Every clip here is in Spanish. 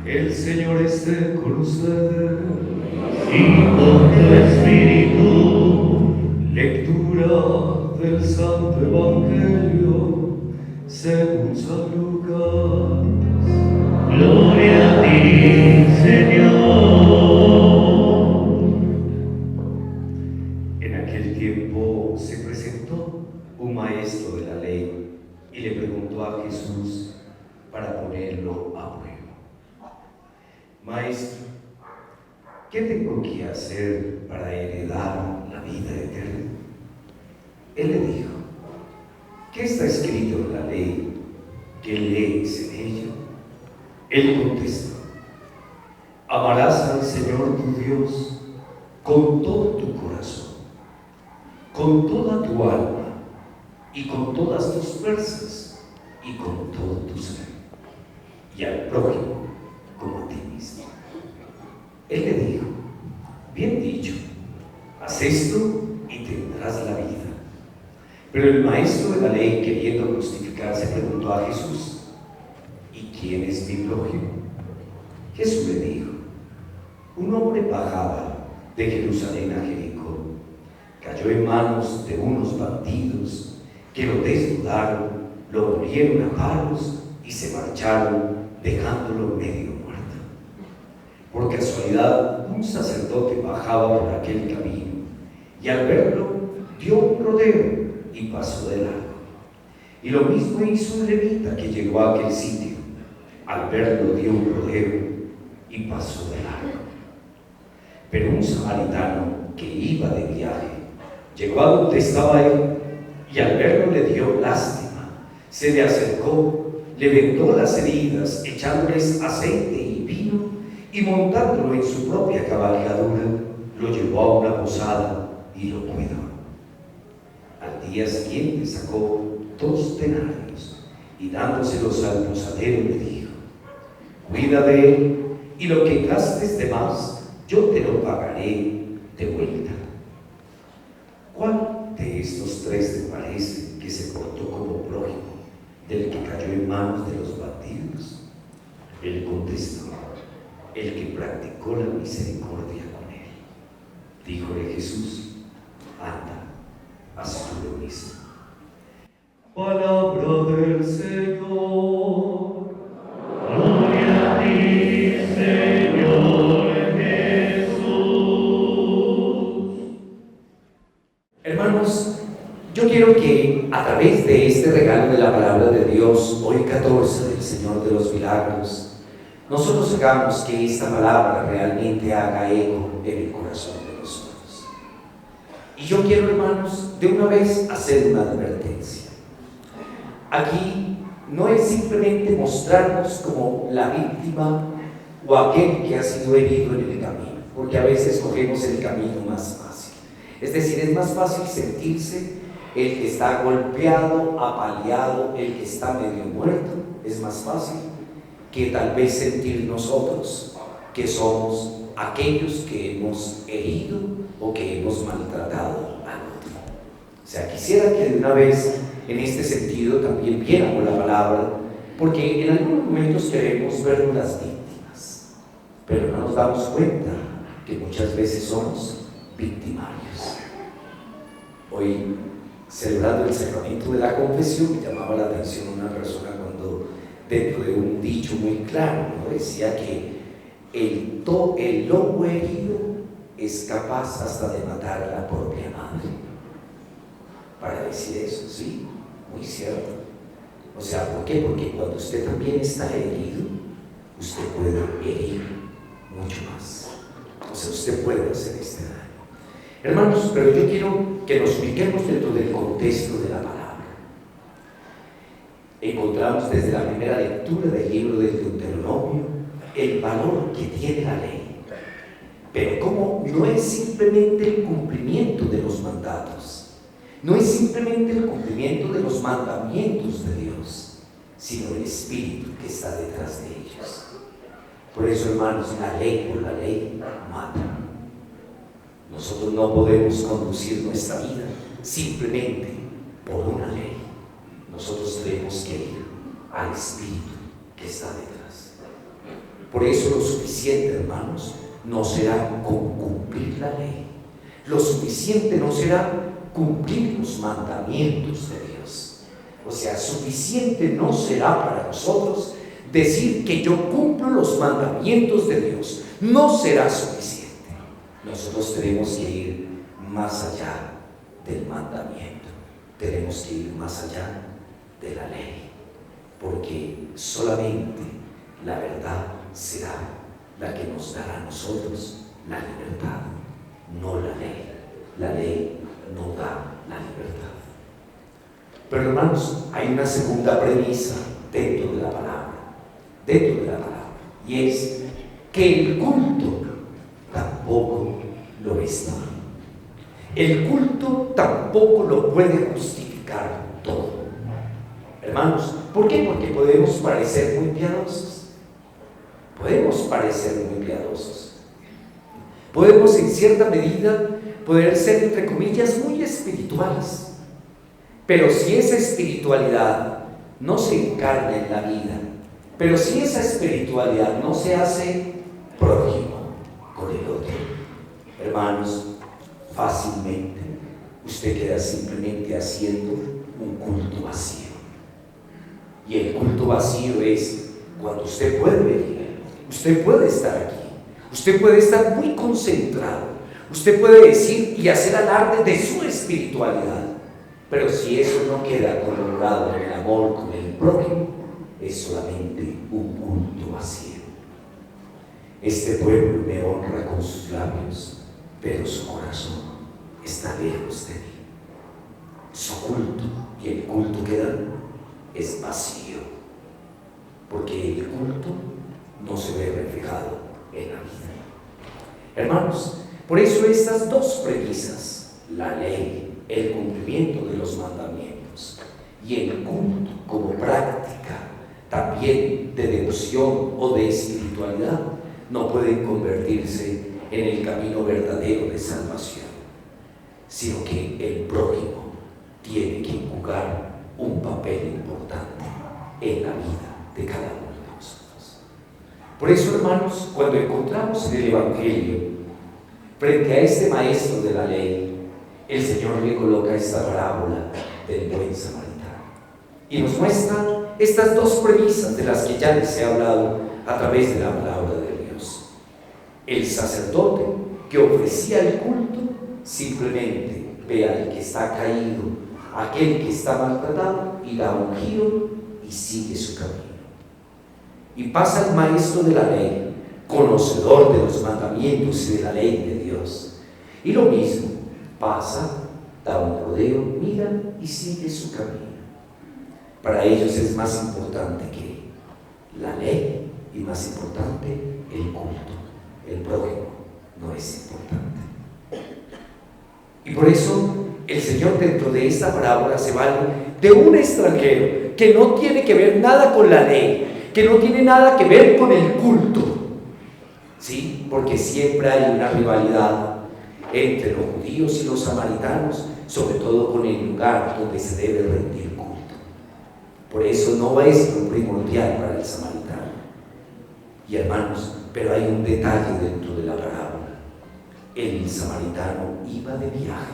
El Señor esté con ustedes. Y con tu espíritu. Lectura del Santo Evangelio según San Lucas. Gloria a ti, Señor. En aquel tiempo se presentó un maestro de la ley y le preguntó a Jesús para ponerlo a prueba: Maestro, ¿qué tengo que hacer para heredar la vida eterna? Él le dijo: ¿qué está escrito en la ley? ¿Qué lees en ella? Él contestó: amarás al Señor tu Dios con todo tu corazón, con toda tu alma y con todas tus fuerzas y con todo tu ser, y al prójimo como a ti mismo. Él le dijo: bien dicho, haz esto y tendrás la vida. Pero el maestro de la ley, queriendo justificarse, preguntó a Jesús: ¿y quién es mi prójimo? Jesús le dijo: un hombre bajaba de Jerusalén a Jericó, cayó en manos de unos bandidos que lo desnudaron, lo hirieron a palos y se marcharon, dejándolo medio muerto. Por casualidad, un sacerdote bajaba por aquel camino y al verlo dio un rodeo y pasó de largo. Y lo mismo hizo un levita que llegó a aquel sitio. Al verlo dio un rodeo y pasó de largo. Pero un samaritano que iba de viaje llegó a donde estaba él y al verlo le dio lástima. Se le acercó, le vendó las heridas, echándoles aceite y vino, y montándolo en su propia cabalgadura, lo llevó a una posada y lo cuidó. Al día siguiente sacó 2 denarios y dándoselos al posadero le dijo: cuida de él y lo que gastes de más yo te lo pagaré de vuelta. ¿Cuál de estos 3 te parece que se portó como prójimo del que cayó en manos de los bandidos? Él contestó: el que practicó la misericordia con él. Díjole Jesús: anda, haz tú lo mismo. Palabra del Señor. Gloria a ti, Señor Jesús. Hermanos, yo quiero que a través de este regalo de la palabra de Dios, hoy 14 del Señor de los Milagros, nosotros hagamos que esta palabra realmente haga eco en el corazón de nosotros. Y yo quiero, hermanos, de una vez hacer una advertencia. Aquí no es simplemente mostrarnos como la víctima o aquel que ha sido herido en el camino, porque a veces cogemos el camino más fácil. Es decir, es más fácil sentirse el que está golpeado, apaleado, el que está medio muerto. Es más fácil que tal vez sentir nosotros que somos aquellos que hemos herido o que hemos maltratado al otro. O sea, quisiera que de una vez en este sentido también viéramos la palabra, porque en algunos momentos queremos vernos las víctimas, pero no nos damos cuenta que muchas veces somos victimarios. Hoy, celebrando el sacramento de la confesión, me llamaba la atención una persona cuando, dentro de un dicho muy claro, ¿no?, decía que el lobo herido es capaz hasta de matar a la propia madre. Para decir eso, sí, muy cierto. O sea, ¿por qué? Porque cuando usted también está herido, usted puede herir mucho más. O sea, usted puede hacer este daño. Hermanos, pero yo quiero que nos ubiquemos dentro del contexto de la palabra. Encontramos desde la primera lectura del libro del Deuteronomio el valor que tiene la ley, pero como no es simplemente el cumplimiento de los mandatos, no es simplemente el cumplimiento de los mandamientos de Dios, sino el espíritu que está detrás de ellos. Por eso, hermanos, la ley por la ley mata. Nosotros no podemos conducir nuestra vida simplemente por una ley. Nosotros tenemos que ir al espíritu que está detrás. Por eso lo suficiente, hermanos, no será con cumplir la ley. Lo suficiente no será cumplir los mandamientos de Dios. O sea, suficiente no será para nosotros decir que yo cumplo los mandamientos de Dios. No será suficiente. Nosotros tenemos que ir más allá del mandamiento. Tenemos que ir más allá de la ley. Porque solamente la verdad será la que nos dará a nosotros la libertad, no la ley. La ley no da la libertad. Pero hermanos, hay una segunda premisa dentro de la palabra, y es que el culto tampoco lo está. El culto tampoco lo puede justificar todo. Hermanos, ¿por qué? Porque podemos parecer muy piadosos. Podemos parecer muy piadosos. Podemos en cierta medida poder ser, entre comillas, muy espirituales. Pero si esa espiritualidad no se encarna en la vida, pero si esa espiritualidad no se hace prójimo con el otro, hermanos, fácilmente usted queda simplemente haciendo un culto vacío. Y el culto vacío es cuando usted puede venir, usted puede estar aquí, usted puede estar muy concentrado, usted puede decir y hacer alarde de su espiritualidad, pero si eso no queda corroborado en el amor con el prójimo, es solamente un culto vacío. Este pueblo me honra con sus labios, pero su corazón está lejos de mí. Su culto y el culto que dan es vacío, porque el culto no se ve reflejado en la vida. Hermanos, por eso estas dos premisas, la ley, el cumplimiento de los mandamientos, y el culto como práctica también de devoción o de espiritualidad, no pueden convertirse en el camino verdadero de salvación, sino que el prójimo tiene que jugar un papel importante en la vida de cada uno de nosotros. Por eso, hermanos, cuando encontramos en el Evangelio, frente a este maestro de la ley, el Señor le coloca esta parábola del buen samaritano y nos muestra estas dos premisas de las que ya les he hablado a través de la palabra de Dios. El sacerdote que ofrecía el culto simplemente ve al que está caído, aquel que está maltratado, y da un giro y sigue su camino. Y pasa el maestro de la ley, conocedor de los mandamientos y de la ley de Dios, y lo mismo, pasa, da un rodeo, mira y sigue su camino. Para ellos es más importante que la ley y más importante el culto. El prójimo no es importante. Y por eso el Señor, dentro de esta parábola, se vale de un extranjero que no tiene que ver nada con la ley, que no tiene nada que ver con el culto, ¿sí? Porque siempre hay una rivalidad entre los judíos y los samaritanos, sobre todo con el lugar donde se debe rendir culto. Por eso no es lo primordial para el samaritano. Y hermanos, pero hay un detalle dentro de la parábola. El samaritano iba de viaje.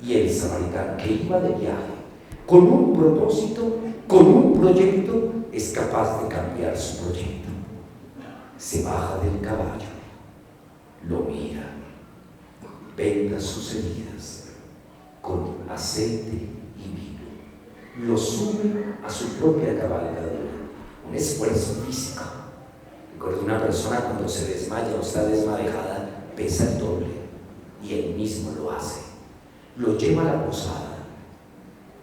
Y el samaritano que iba de viaje con un propósito, con un proyecto, es capaz de cambiar su proyecto. Se baja del caballo, lo mira, venda sus heridas con aceite y vino, lo sube a su propia cabalgadura. Un esfuerzo físico. Recuerdo una persona cuando se desmaya o está desmadejada, pesa el doble, y él mismo lo hace. Lo lleva a la posada.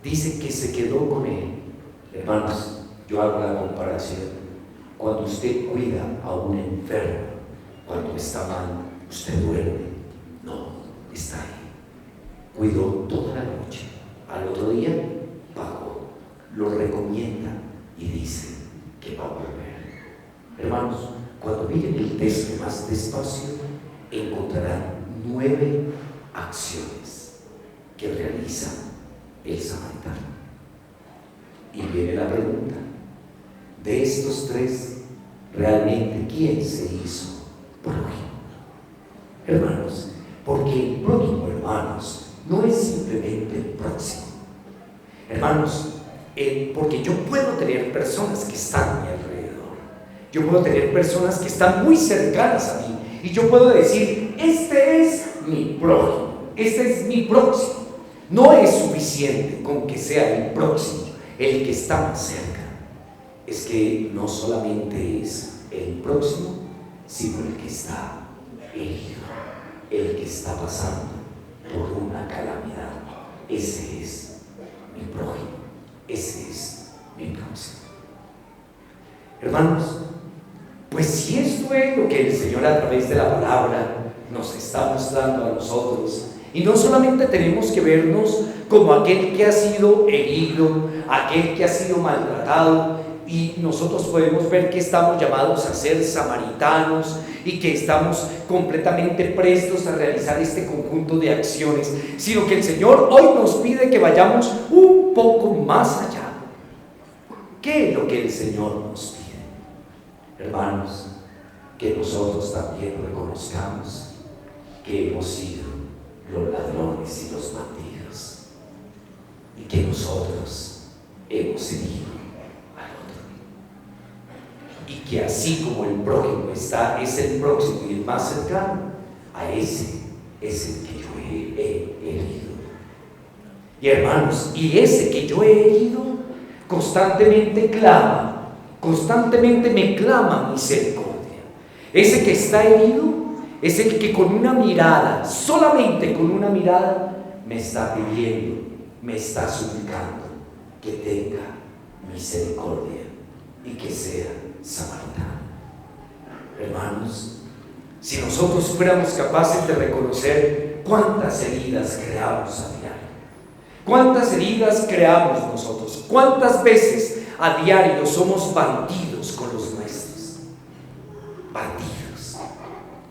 Dice que se quedó con él. Hermanos, yo hago la comparación. Cuando usted cuida a un enfermo, cuando está mal, usted duerme. No, está ahí. Cuidó toda la noche. Al otro día, pagó. Lo recomienda y dice que va a volver. Hermanos, cuando miren el texto más despacio, encontrarán 9 acciones que realiza el samaritano. Y viene la pregunta: de estos 3, realmente quién se hizo prójimo. Hermanos, porque el prójimo, hermanos, no es simplemente el próximo. Hermanos, porque yo puedo tener personas que están a mi alrededor. Yo puedo tener personas que están muy cercanas a mí. Y yo puedo decir, este es mi prójimo, este es mi próximo. No es suficiente con que sea el próximo, el que está más cerca. Es que no solamente es el próximo, sino el que está herido, el que está pasando por una calamidad. Ese es mi prójimo, ese es mi próximo. Hermanos, pues si esto es lo que el Señor a través de la palabra nos está mostrando a nosotros, y no solamente tenemos que vernos como aquel que ha sido herido, aquel que ha sido maltratado, y nosotros podemos ver que estamos llamados a ser samaritanos y que estamos completamente prestos a realizar este conjunto de acciones, sino que el Señor hoy nos pide que vayamos un poco más allá. ¿Qué es lo que el Señor nos pide? Hermanos, que nosotros también reconozcamos que hemos sido los ladrones y los bandidos, y que nosotros hemos herido al otro, y que así como el prójimo es el próximo y el más cercano, a ese es el que yo he herido. Y hermanos, y ese que yo he herido constantemente clama, constantemente me clama misericordia. Ese que está herido es el que con una mirada, solamente con una mirada, me está pidiendo, me está suplicando que tenga misericordia y que sea samaritano. Hermanos, si nosotros fuéramos capaces de reconocer cuántas heridas creamos a diario, cuántas heridas creamos nosotros, cuántas veces a diario somos bandidos con los nuestros,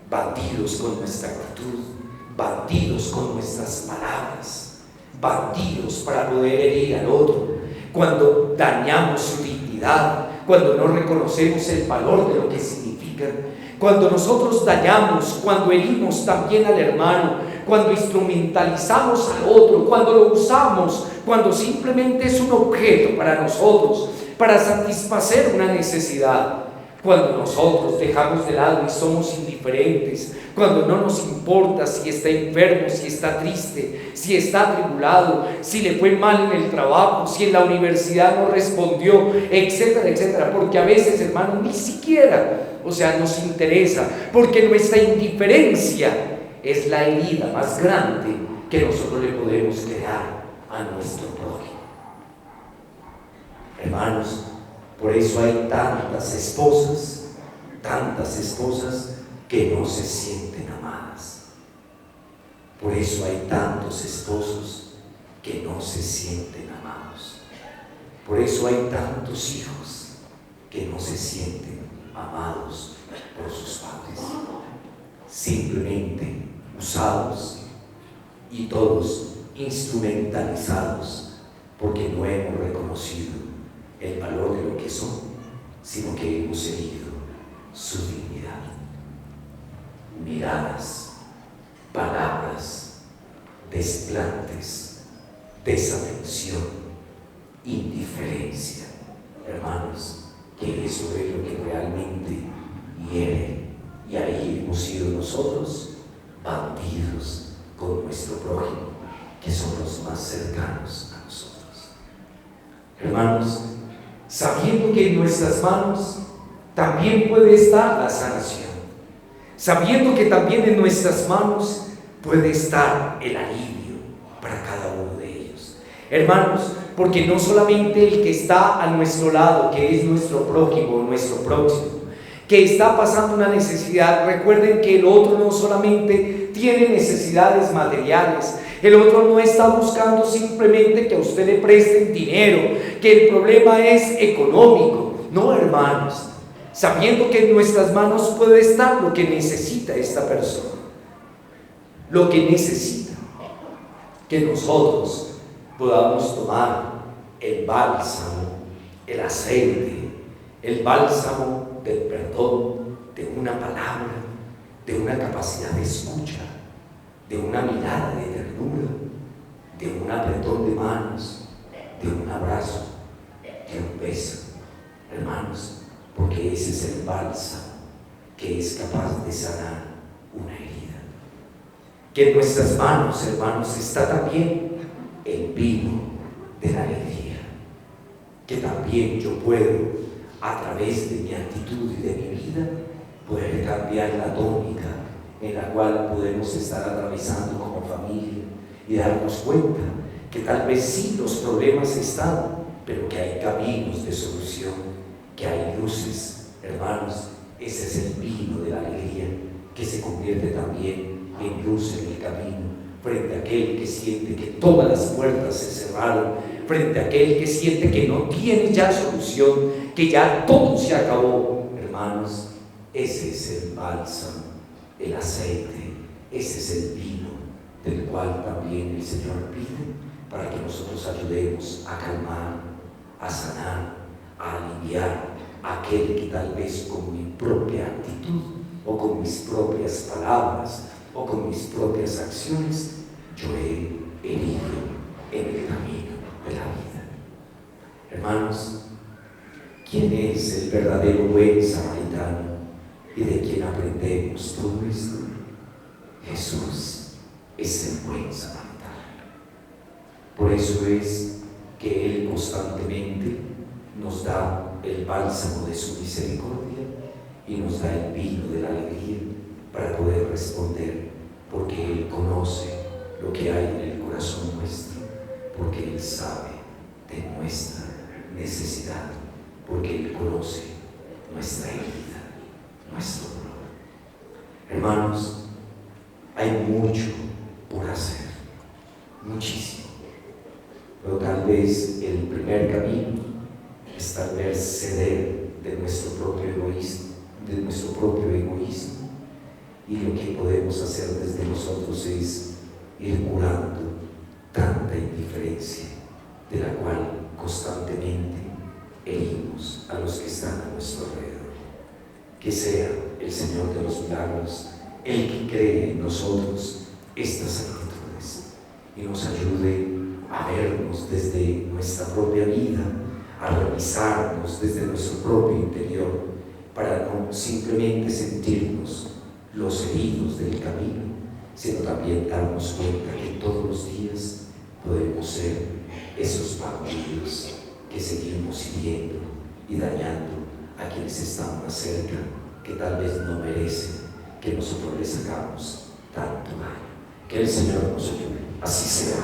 bandidos con nuestra actitud, bandidos con nuestras palabras, bandidos para poder herir al otro, cuando dañamos su dignidad, cuando no reconocemos el valor de lo que significa, cuando nosotros dañamos, cuando herimos también al hermano, cuando instrumentalizamos al otro, cuando lo usamos, cuando simplemente es un objeto para nosotros, para satisfacer una necesidad. Cuando nosotros dejamos de lado y somos indiferentes, cuando no nos importa si está enfermo, si está triste, si está atribulado, si le fue mal en el trabajo, si en la universidad no respondió, etcétera, etcétera, porque a veces, hermano, ni siquiera, nos interesa, porque nuestra indiferencia es la herida más grande que nosotros le podemos crear a nuestro prójimo. Hermanos, por eso hay tantas esposas que no se sienten amadas. Por eso hay tantos esposos que no se sienten amados. Por eso hay tantos hijos que no se sienten amados por sus padres. Simplemente usados y todos instrumentalizados porque no hemos reconocido el valor de lo que son, sino que hemos herido su dignidad. Miradas, palabras, desplantes, desatención, indiferencia. Hermanos, que eso es lo que realmente hiere, y ahí hemos sido nosotros bandidos con nuestro prójimo, que son los más cercanos a nosotros. Hermanos, sabiendo que en nuestras manos también puede estar la sanación, sabiendo que también en nuestras manos puede estar el alivio para cada uno de ellos. Hermanos, porque no solamente el que está a nuestro lado, que es nuestro prójimo, nuestro próximo, que está pasando una necesidad, recuerden que el otro no solamente tiene necesidades materiales, el otro no está buscando simplemente que a usted le presten dinero, que el problema es económico. No, hermanos, sabiendo que en nuestras manos puede estar lo que necesita esta persona, lo que necesita, que nosotros podamos tomar el bálsamo, el aceite, el bálsamo del perdón, perdón, de una palabra, de una capacidad de escucha, de una mirada de ternura, de un apretón de manos, de un abrazo, de un beso, hermanos, porque ese es el bálsamo que es capaz de sanar una herida. Que en nuestras manos, hermanos, está también el vino de la alegría, que también yo puedo, a través de mi actitud y de mi vida, poder cambiar la tónica en la cual podemos estar atravesando como familia y darnos cuenta que tal vez sí los problemas están, pero que hay caminos de solución, que hay luces, hermanos. Ese es el vino de la alegría que se convierte también en luz en el camino, frente a aquel que siente que todas las puertas se cerraron, frente a aquel que siente que no tiene ya solución, que ya todo se acabó. Hermanos, ese es el bálsamo, el aceite, ese es el vino del cual también el Señor pide para que nosotros ayudemos a calmar, a sanar, a aliviar a aquel que tal vez con mi propia actitud o con mis propias palabras o con mis propias acciones yo he herido en el camino de la vida. Hermanos, ¿quién es el verdadero buen samaritano y de quién aprendemos todo esto? Jesús es el buen samaritano. Por eso es que Él constantemente nos da el bálsamo de su misericordia y nos da el vino de la alegría para poder responder, porque Él conoce lo que hay en el corazón nuestro, porque Él sabe de nuestra necesidad, porque Él conoce nuestra herida, nuestro dolor. Hermanos, hay mucho por hacer, muchísimo, pero tal vez el primer camino es tal vez ceder de nuestro propio egoísmo, y lo que podemos hacer desde nosotros es ir curando tanta indiferencia de la cual constantemente herimos a los que están a nuestro alrededor. Que sea el Señor de los milagros el que cree en nosotros estas actitudes y nos ayude a vernos desde nuestra propia vida, a revisarnos desde nuestro propio interior, para no simplemente sentirnos los heridos del camino, sino también darnos cuenta que todos los días podemos ser esos vampiros que seguimos hiriendo y dañando a quienes están más cerca, que tal vez no merecen que nosotros les hagamos tanto daño. Que el Señor nos ayude. Así sea.